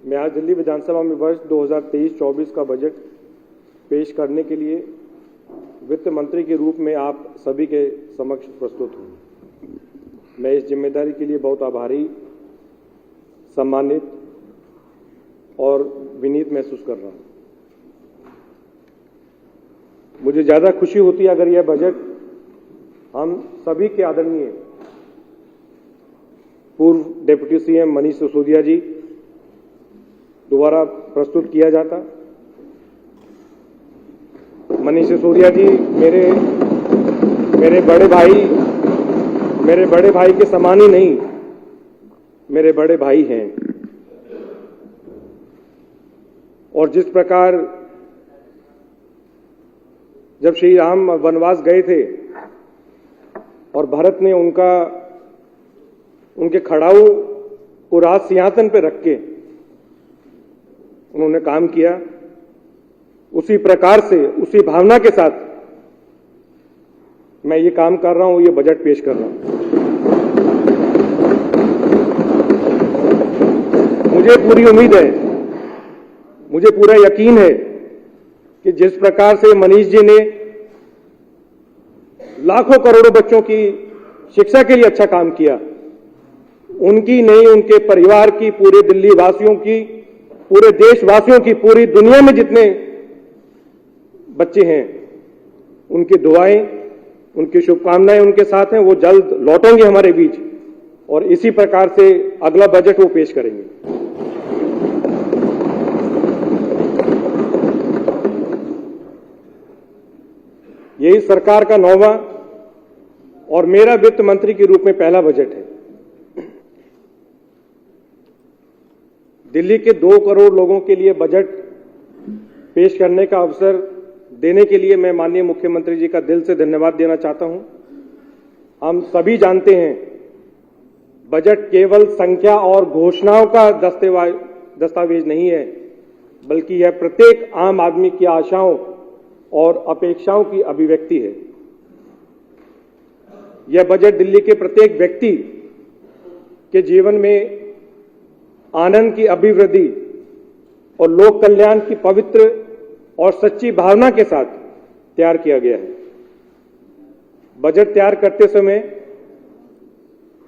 मैं आज दिल्ली विधानसभा में वर्ष 2023-24 का बजट पेश करने के लिए वित्त मंत्री के रूप में आप सभी के समक्ष प्रस्तुत हूँ। मैं इस जिम्मेदारी के लिए बहुत आभारी, सम्मानित और विनीत महसूस कर रहा हूँ। मुझे ज़्यादा खुशी होती है अगर यह बजट हम सभी के आदरणीय पूर्व डिप्टी सीएम मनीष सिसोदिया जी द्वारा प्रस्तुत किया जाता। मनीष सिसोदिया जी मेरे बड़े भाई के समान ही नहीं, मेरे बड़े भाई हैं। और जिस प्रकार जब श्री राम वनवास गए थे और भरत ने उनके खड़ाऊ को राज सिंहासन पर रख के उन्होंने काम किया, उसी प्रकार से, उसी भावना के साथ मैं ये काम कर रहा हूं, ये बजट पेश कर रहा हूं। मुझे पूरी उम्मीद है, मुझे पूरा यकीन है कि जिस प्रकार से मनीष जी ने लाखों करोड़ों बच्चों की शिक्षा के लिए अच्छा काम किया, उनकी नहीं, उनके परिवार की, पूरे दिल्ली वासियों की, पूरे देशवासियों की, पूरी दुनिया में जितने बच्चे हैं, उनकी दुआएं, उनकी शुभकामनाएं उनके साथ हैं। वो जल्द लौटेंगे हमारे बीच और इसी प्रकार से अगला बजट वो पेश करेंगे। यही सरकार का 9वां और मेरा वित्त मंत्री के रूप में पहला बजट है। दिल्ली के 2 करोड़ लोगों के लिए बजट पेश करने का अवसर देने के लिए मैं माननीय मुख्यमंत्री जी का दिल से धन्यवाद देना चाहता हूं। हम सभी जानते हैं, बजट केवल संख्या और घोषणाओं का दस्तावेज नहीं है, बल्कि यह प्रत्येक आम आदमी की आशाओं और अपेक्षाओं की अभिव्यक्ति है। यह बजट दिल्ली के प्रत्येक व्यक्ति के जीवन में आनंद की अभिवृद्धि और लोक कल्याण की पवित्र और सच्ची भावना के साथ तैयार किया गया है। बजट तैयार करते समय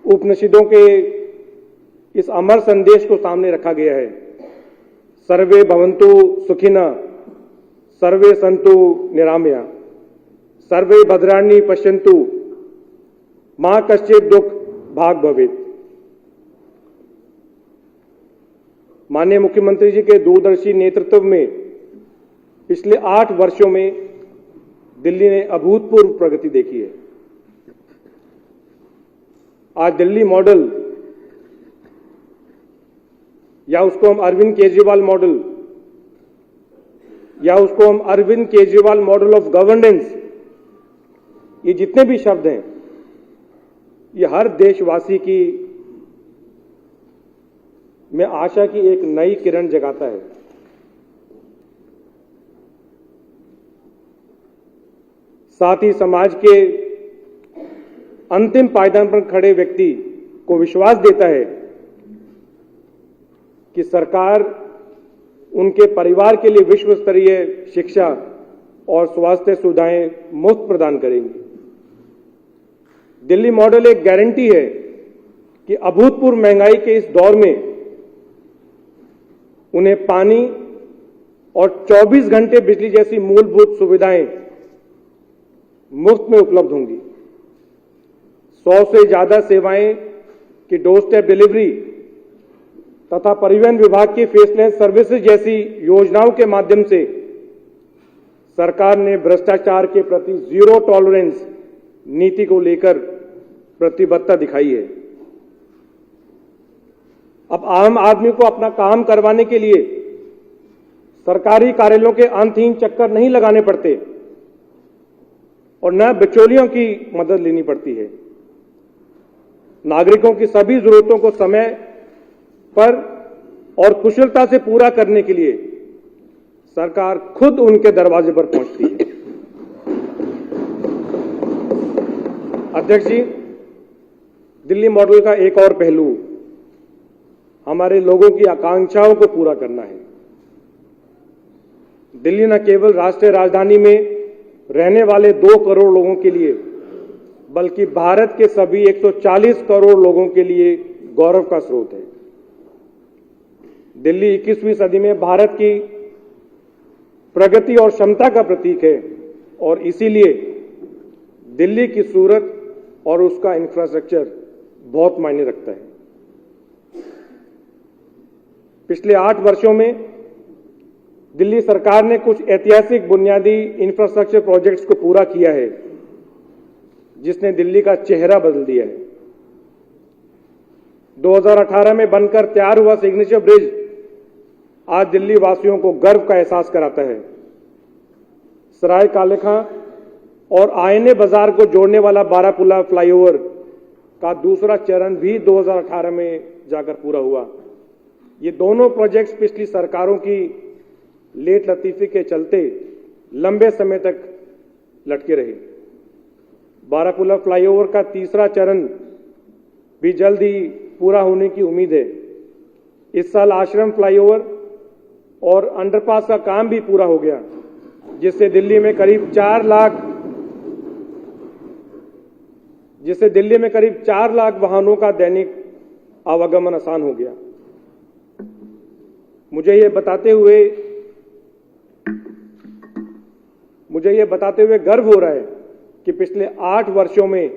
उपनिषदों के इस अमर संदेश को सामने रखा गया है। सर्वे भवन्तु सुखिनः, सर्वे सन्तु निरामया, सर्वे भद्राणि पश्यन्तु, मा कश्चित् दुःख भाग् भवेत्। माननीय मुख्यमंत्री जी के दूरदर्शी नेतृत्व में पिछले 8 वर्षों में दिल्ली ने अभूतपूर्व प्रगति देखी है। आज दिल्ली मॉडल, या उसको हम अरविंद केजरीवाल मॉडल, या उसको हम Arvind Kejriwal model of governance, ये जितने भी शब्द हैं, ये हर देशवासी की में आशा की एक नई किरण जगाता है। साथ ही समाज के अंतिम पायदान पर खड़े व्यक्ति को विश्वास देता है कि सरकार उनके परिवार के लिए विश्व स्तरीय शिक्षा और स्वास्थ्य सुविधाएं मुफ्त प्रदान करेंगी। दिल्ली मॉडल एक गारंटी है कि अभूतपूर्व महंगाई के इस दौर में उन्हें पानी और 24 घंटे बिजली जैसी मूलभूत सुविधाएं मुफ्त में उपलब्ध होंगी। 100 से ज्यादा सेवाएं की डोर स्टेप डिलीवरी तथा परिवहन विभाग की फेसलेस सर्विसेज जैसी योजनाओं के माध्यम से सरकार ने भ्रष्टाचार के प्रति जीरो टॉलरेंस नीति को लेकर प्रतिबद्धता दिखाई है। अब आम आदमी को अपना काम करवाने के लिए सरकारी कार्यालयों के अंतहीन चक्कर नहीं लगाने पड़ते और न बिचौलियों की मदद लेनी पड़ती है। नागरिकों की सभी जरूरतों को समय पर और कुशलता से पूरा करने के लिए सरकार खुद उनके दरवाजे पर पहुंचती है। अध्यक्ष जी, दिल्ली मॉडल का एक और पहलू हमारे लोगों की आकांक्षाओं को पूरा करना है। दिल्ली न केवल राष्ट्रीय राजधानी में रहने वाले 2 करोड़ लोगों के लिए, बल्कि भारत के सभी 140 करोड़ लोगों के लिए गौरव का स्रोत है। दिल्ली 21वीं सदी में भारत की प्रगति और क्षमता का प्रतीक है और इसीलिए दिल्ली की सूरत और उसका इंफ्रास्ट्रक्चर बहुत मायने रखता है। पिछले 8 वर्षों में दिल्ली सरकार ने कुछ ऐतिहासिक बुनियादी इंफ्रास्ट्रक्चर प्रोजेक्ट्स को पूरा किया है, जिसने दिल्ली का चेहरा बदल दिया है। 2018 में बनकर तैयार हुआ सिग्नेचर ब्रिज आज दिल्ली वासियों को गर्व का एहसास कराता है। सराय काले खां और आईने बाजार को जोड़ने वाला बारापुला फ्लाईओवर का दूसरा चरण भी 2018 में जाकर पूरा हुआ। ये दोनों प्रोजेक्ट्स पिछली सरकारों की लेट लतीफी के चलते लंबे समय तक लटके रहे। बारापुला फ्लाईओवर का तीसरा चरण भी जल्द ही पूरा होने की उम्मीद है। इस साल आश्रम फ्लाईओवर और अंडरपास का काम भी पूरा हो गया, जिससे दिल्ली में करीब 4 लाख वाहनों का दैनिक आवागमन आसान हो गया। मुझे ये बताते हुए गर्व हो रहा है कि पिछले 8 वर्षों में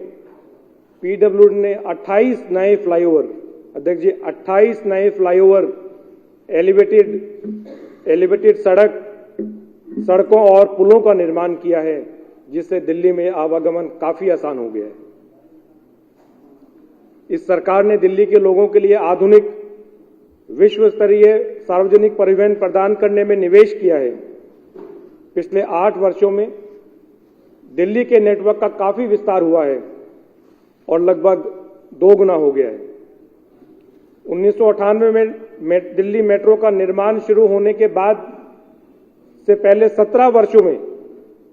पीडब्ल्यूडी ने 28 नए फ्लाईओवर, अध्यक्ष जी 28 नए फ्लाईओवर, एलिवेटेड सड़कों और पुलों का निर्माण किया है, जिससे दिल्ली में आवागमन काफी आसान हो गया है। इस सरकार ने दिल्ली के लोगों के लिए आधुनिक विश्व स्तरीय सार्वजनिक परिवहन प्रदान करने में निवेश किया है। पिछले 8 वर्षों में दिल्ली के नेटवर्क का काफी विस्तार हुआ है और लगभग 2 गुना हो गया है। 1998 में दिल्ली मेट्रो का निर्माण शुरू होने के बाद से पहले 17 वर्षों में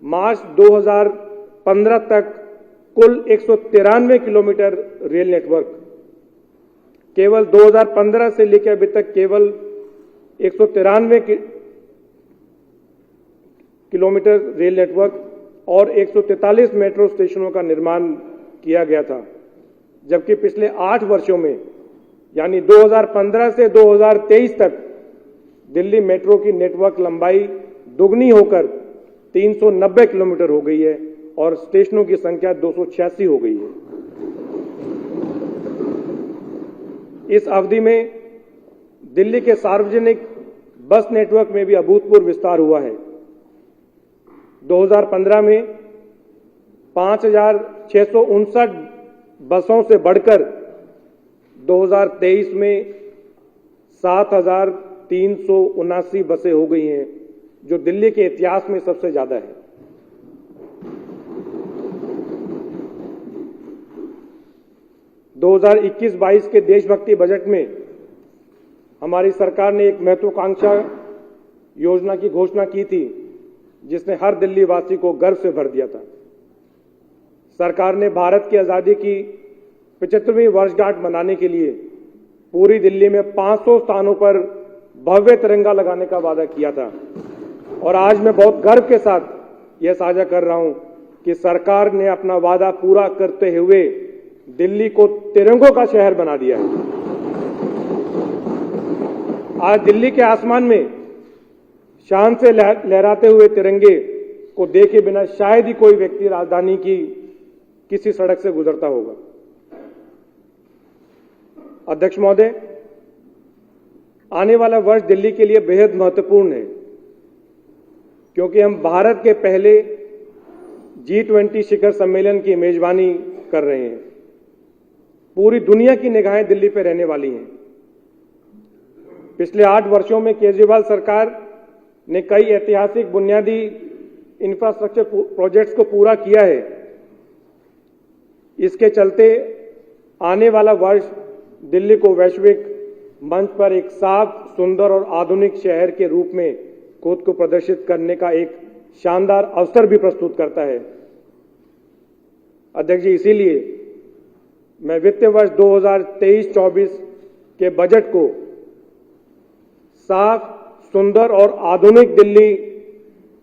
मार्च 2015 तक कुल 193 किलोमीटर रेल नेटवर्क, केवल 2015 से लेकर अभी तक केवल 193 किलोमीटर रेल नेटवर्क और 143 मेट्रो स्टेशनों का निर्माण किया गया था, जबकि पिछले 8 वर्षों में यानी 2015 से 2023 तक दिल्ली मेट्रो की नेटवर्क लंबाई दुगनी होकर 390 किलोमीटर हो गई है और स्टेशनों की संख्या 286 हो गई है। इस अवधि में दिल्ली के सार्वजनिक बस नेटवर्क में भी अभूतपूर्व विस्तार हुआ है। 2015 में 5,659 बसों से बढ़कर 2023 में 7,379 बसें हो गई हैं, जो दिल्ली के इतिहास में सबसे ज्यादा है। दो 2021-22 के देशभक्ति बजट में हमारी सरकार ने एक महत्वाकांक्षा योजना की घोषणा की थी, जिसने हर दिल्ली वासी को गर्व से भर दिया था। सरकार ने भारत की आजादी की 75वीं वर्षगांठ मनाने के लिए पूरी दिल्ली में 500 स्थानों पर भव्य तिरंगा लगाने का वादा किया था और आज मैं बहुत गर्व के साथ यह साझा कर रहा हूं कि सरकार ने अपना वादा पूरा करते हुए दिल्ली को तिरंगों का शहर बना दिया है। आज दिल्ली के आसमान में शान से लहराते हुए तिरंगे को देखे बिना शायद ही कोई व्यक्ति राजधानी की किसी सड़क से गुजरता होगा। अध्यक्ष महोदय, आने वाला वर्ष दिल्ली के लिए बेहद महत्वपूर्ण है, क्योंकि हम भारत के पहले G20 शिखर सम्मेलन की मेजबानी कर रहे हैं। पूरी दुनिया की निगाहें दिल्ली पर रहने वाली हैं। पिछले 8 वर्षों में केजरीवाल सरकार ने कई ऐतिहासिक बुनियादी इंफ्रास्ट्रक्चर प्रोजेक्ट्स को पूरा किया है। इसके चलते आने वाला वर्ष दिल्ली को वैश्विक मंच पर एक साफ, सुंदर और आधुनिक शहर के रूप में खुद को प्रदर्शित करने का एक शानदार अवसर भी प्रस्तुत करता है। अध्यक्ष जी, इसीलिए मैं वित्तीय वर्ष 2023-24 के बजट को साफ, सुंदर और आधुनिक दिल्ली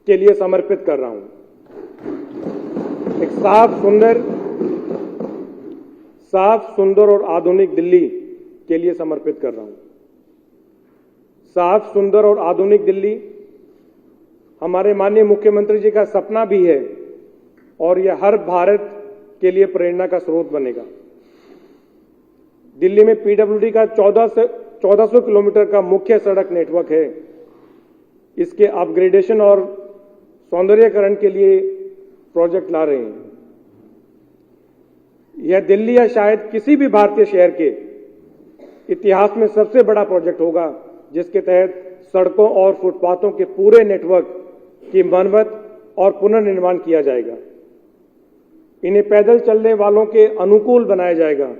के लिए समर्पित कर रहा हूं। एक साफ, सुंदर और आधुनिक दिल्ली के लिए समर्पित कर रहा हूं। साफ, सुंदर और आधुनिक दिल्ली हमारे माननीय मुख्यमंत्री जी का सपना भी है और यह हर भारत के लिए प्रेरणा का स्रोत बनेगा। दिल्ली में पीडब्ल्यूडी का 1400 किलोमीटर का मुख्य सड़क नेटवर्क है। इसके अपग्रेडेशन और सौंदर्यीकरण के लिए प्रोजेक्ट ला रहे हैं। यह दिल्ली या शायद किसी भी भारतीय शहर के इतिहास में सबसे बड़ा प्रोजेक्ट होगा, जिसके तहत सड़कों और फुटपाथों के पूरे नेटवर्क की मरम्मत और पुनर्निर्माण किया जाएगा। इन्हें पैदल चलने वालों के अनुकूल बनाया जाएगा।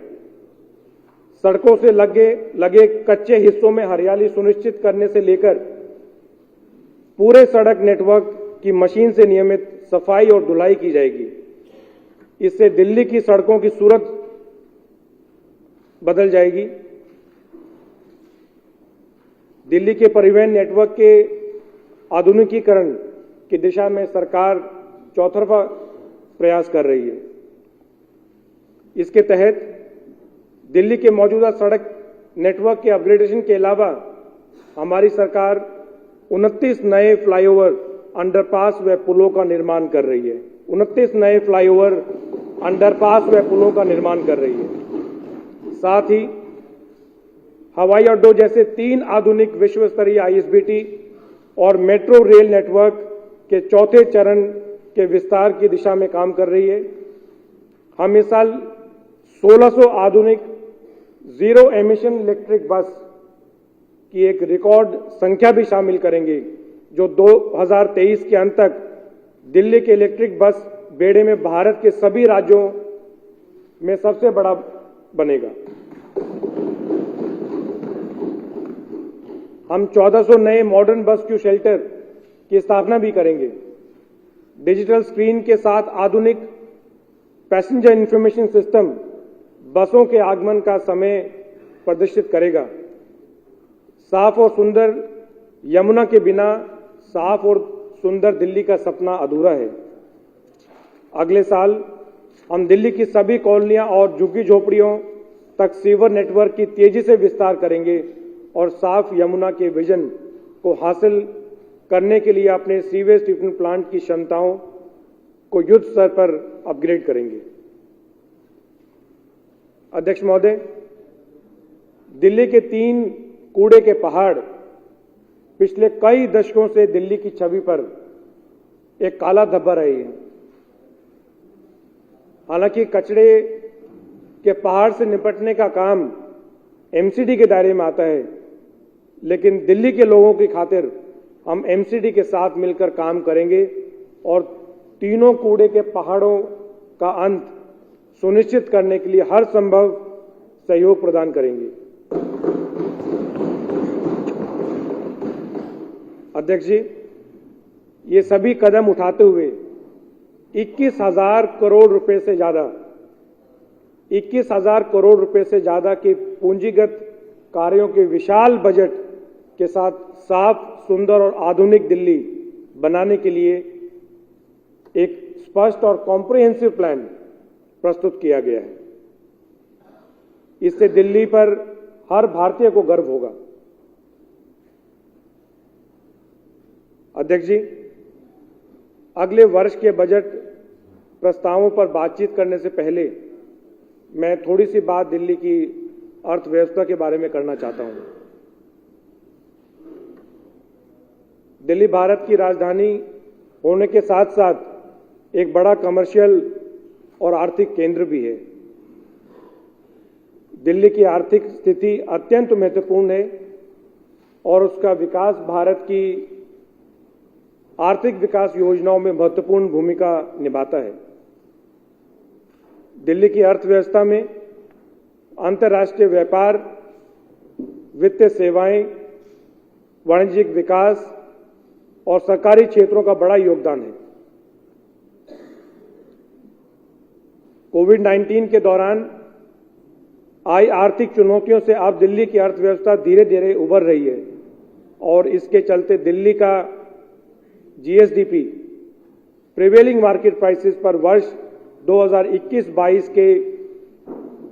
सड़कों से लगे कच्चे हिस्सों में हरियाली सुनिश्चित करने से लेकर पूरे सड़क नेटवर्क की मशीन से नियमित सफाई और धुलाई की जाएगी। इससे दिल्ली की सड़कों की सूरत बदल जाएगी। दिल्ली के परिवहन नेटवर्क के आधुनिकीकरण की दिशा में सरकार चौतरफा प्रयास कर रही है। इसके तहत दिल्ली के मौजूदा सड़क नेटवर्क के अपग्रेडेशन के अलावा हमारी सरकार 29 नए फ्लाईओवर, अंडरपास व पुलों का निर्माण कर रही है। 29 नए फ्लाईओवर, अंडरपास व पुलों का निर्माण कर रही है। साथ ही हवाई अड्डों जैसे 3 आधुनिक विश्व स्तरीय आईएसबीटी और मेट्रो रेल नेटवर्क के चौथे चरण के विस्तार की दिशा में काम कर रही है। हम इस साल 1600 आधुनिक जीरो एमिशन इलेक्ट्रिक बस की एक रिकॉर्ड संख्या भी शामिल करेंगे, जो 2023 के अंत तक दिल्ली के इलेक्ट्रिक बस बेड़े में भारत के सभी राज्यों में सबसे बड़ा बनेगा। हम 1400 नए मॉडर्न बस क्यू शेल्टर की स्थापना भी करेंगे। डिजिटल स्क्रीन के साथ आधुनिक पैसेंजर इंफॉर्मेशन सिस्टम बसों के आगमन का समय प्रदर्शित करेगा। साफ और सुंदर यमुना के बिना साफ और सुंदर दिल्ली का सपना अधूरा है। अगले साल हम दिल्ली की सभी कॉलोनियां और झुग्गी झोपड़ियों तक सीवर नेटवर्क की तेजी से विस्तार करेंगे और साफ यमुना के विजन को हासिल करने के लिए अपने सीवेज ट्रीटमेंट प्लांट की क्षमताओं को युद्ध स्तर पर अपग्रेड करेंगे। अध्यक्ष महोदय, दिल्ली के 3 कूड़े के पहाड़ पिछले कई दशकों से दिल्ली की छवि पर एक काला धब्बा रही है। हालांकि कचरे के पहाड़ से निपटने का काम एमसीडी के दायरे में आता है, लेकिन दिल्ली के लोगों की खातिर हम एमसीडी के साथ मिलकर काम करेंगे और तीनों कूड़े के पहाड़ों का अंत सुनिश्चित करने के लिए हर संभव सहयोग प्रदान करेंगे। अध्यक्ष जी, ये सभी कदम उठाते हुए 21,000 करोड़ रुपए से ज्यादा के पूंजीगत कार्यों के विशाल बजट के साथ साफ, सुंदर और आधुनिक दिल्ली बनाने के लिए एक स्पष्ट और कॉम्प्रिहेंसिव प्लान प्रस्तुत किया गया है। इससे दिल्ली पर हर भारतीय को गर्व होगा। अध्यक्ष जी, अगले वर्ष के बजट प्रस्तावों पर बातचीत करने से पहले मैं थोड़ी सी बात दिल्ली की अर्थव्यवस्था के बारे में करना चाहता हूं। दिल्ली भारत की राजधानी होने के साथ साथ एक बड़ा कमर्शियल और आर्थिक केंद्र भी है। दिल्ली की आर्थिक स्थिति अत्यंत महत्वपूर्ण है और उसका विकास भारत की आर्थिक विकास योजनाओं में महत्वपूर्ण भूमिका निभाता है। दिल्ली की अर्थव्यवस्था में अंतर्राष्ट्रीय व्यापार, वित्तीय सेवाएं, वाणिज्यिक विकास और सरकारी क्षेत्रों का बड़ा योगदान है। कोविड-19 के दौरान आई आर्थिक चुनौतियों से अब दिल्ली की अर्थव्यवस्था धीरे धीरे उबर रही है और इसके चलते दिल्ली का जीएसडीपी प्रिवेलिंग मार्केट प्राइसेस पर वर्ष 2021-22 के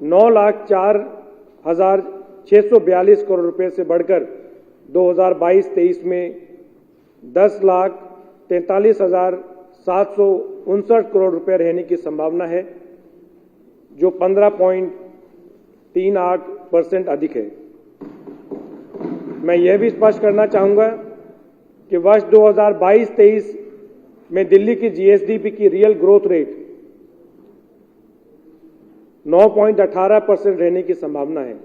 9,04,642 करोड़ रुपए से बढ़कर 2022-23 में 10,43,759 करोड़ रुपए रहने की संभावना है, जो 15.38% अधिक है। मैं यह भी स्पष्ट करना चाहूंगा कि वर्ष 2022-23 में दिल्ली की जीएसडीपी की रियल ग्रोथ रेट 9.18% रहने की संभावना है,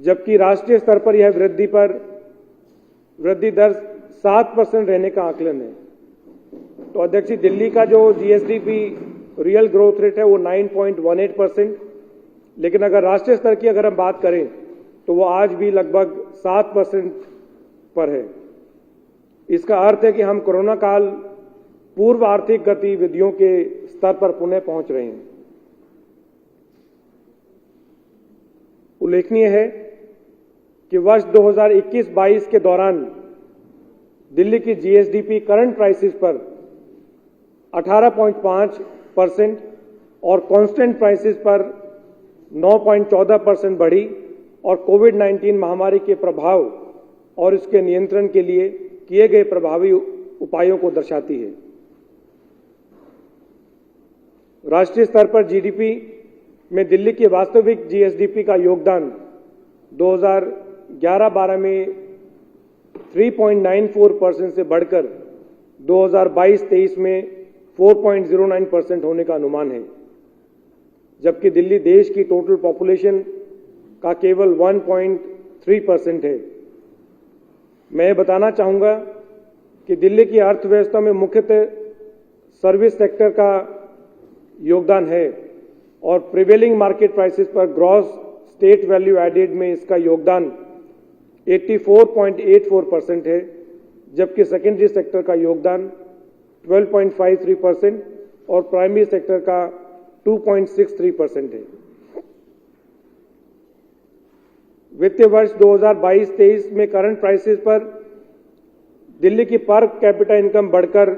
जबकि राष्ट्रीय स्तर पर यह वृद्धि दर 7% रहने का आकलन है। तो अध्यक्ष जी, दिल्ली का जो जीएसडीपी रियल ग्रोथ रेट है वो 9.18%, लेकिन अगर राष्ट्रीय स्तर की अगर हम बात करें तो वो आज भी लगभग 7% पर है। इसका अर्थ है कि हम कोरोना काल पूर्व आर्थिक गतिविधियों के स्तर पर पुनः पहुंच रहे हैं। उल्लेखनीय है कि वर्ष 2021-22 के दौरान दिल्ली की जीएसडीपी करंट प्राइसेस पर 18.5% और कांस्टेंट प्राइसेस पर 9.14% बढ़ी और कोविड-19 महामारी के प्रभाव और इसके नियंत्रण के लिए किए गए प्रभावी उपायों को दर्शाती है। राष्ट्रीय स्तर पर जीडीपी में दिल्ली के वास्तविक जीएसडीपी का योगदान 2011-12 में 3.94% से बढ़कर 2022-23 में 4.09% होने का अनुमान है, जबकि दिल्ली देश की टोटल पॉपुलेशन का केवल 1.3% है। मैं बताना चाहूंगा कि दिल्ली की अर्थव्यवस्था में मुख्यतः सर्विस सेक्टर का योगदान है और प्रिवेलिंग मार्केट प्राइसेस पर ग्रॉस स्टेट वैल्यू एडेड में इसका योगदान 84.84% है, जबकि सेकेंडरी सेक्टर का योगदान 12.53% और प्राइमरी सेक्टर का 2.63% है। वित्तीय वर्ष 2022-23 में करंट प्राइसेस पर दिल्ली की पर कैपिटा इनकम बढ़कर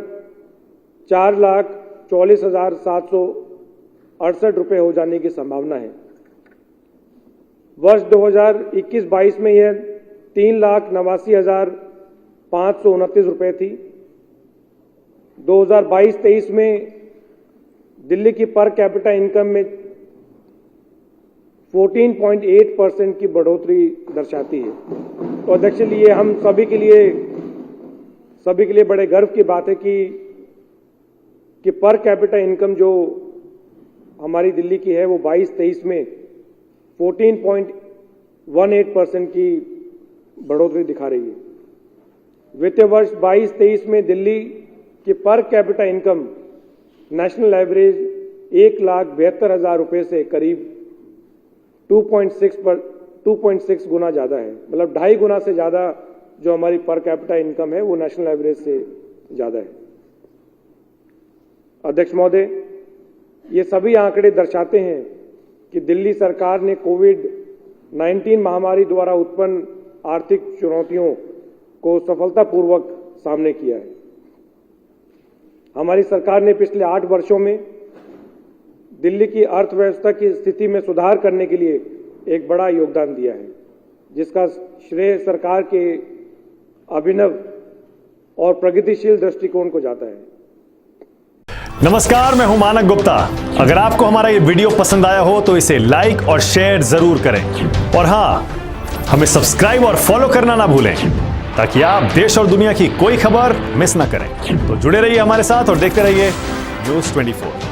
4,44,768 रुपए हो जाने की संभावना है। वर्ष 2021-22 में यह 3,89,529 रुपए थी। 2022-23 में दिल्ली की पर कैपिटा इनकम में 14.8% की बढ़ोतरी दर्शाती है। तो अध्यक्ष जी, ये हम सभी के लिए बड़े गर्व की बात है कि पर कैपिटा इनकम जो हमारी दिल्ली की है वो 22-23 में 14.18% की बढ़ोतरी दिखा रही है। वित्तीय वर्ष 22-23 में दिल्ली की per capita income national average 1,72,000 रुपए से करीब 2.6 गुना ज्यादा है, मतलब 2.5 गुना से ज्यादा जो हमारी पर कैपिटा इनकम है वो नेशनल एवरेज से ज्यादा है। अध्यक्ष महोदय, ये सभी आंकड़े दर्शाते हैं कि दिल्ली सरकार ने कोविड-19 महामारी द्वारा उत्पन्न आर्थिक चुनौतियों को सफलतापूर्वक सामने किया है। हमारी सरकार ने पिछले 8 वर्षों में दिल्ली की अर्थव्यवस्था की स्थिति में सुधार करने के लिए एक बड़ा योगदान दिया है, जिसका श्रेय सरकार के अभिनव और प्रगतिशील दृष्टिकोण को जाता है। नमस्कार, मैं हूं मानक गुप्ता। अगर आपको हमारा ये वीडियो पसंद आया हो तो इसे लाइक और शेयर जरूर करें, और हां, हमें सब्सक्राइब और फॉलो करना ना भूलें ताकि आप देश और दुनिया की कोई खबर मिस ना करें। तो जुड़े रहिए हमारे साथ और देखते रहिए न्यूज़ 24।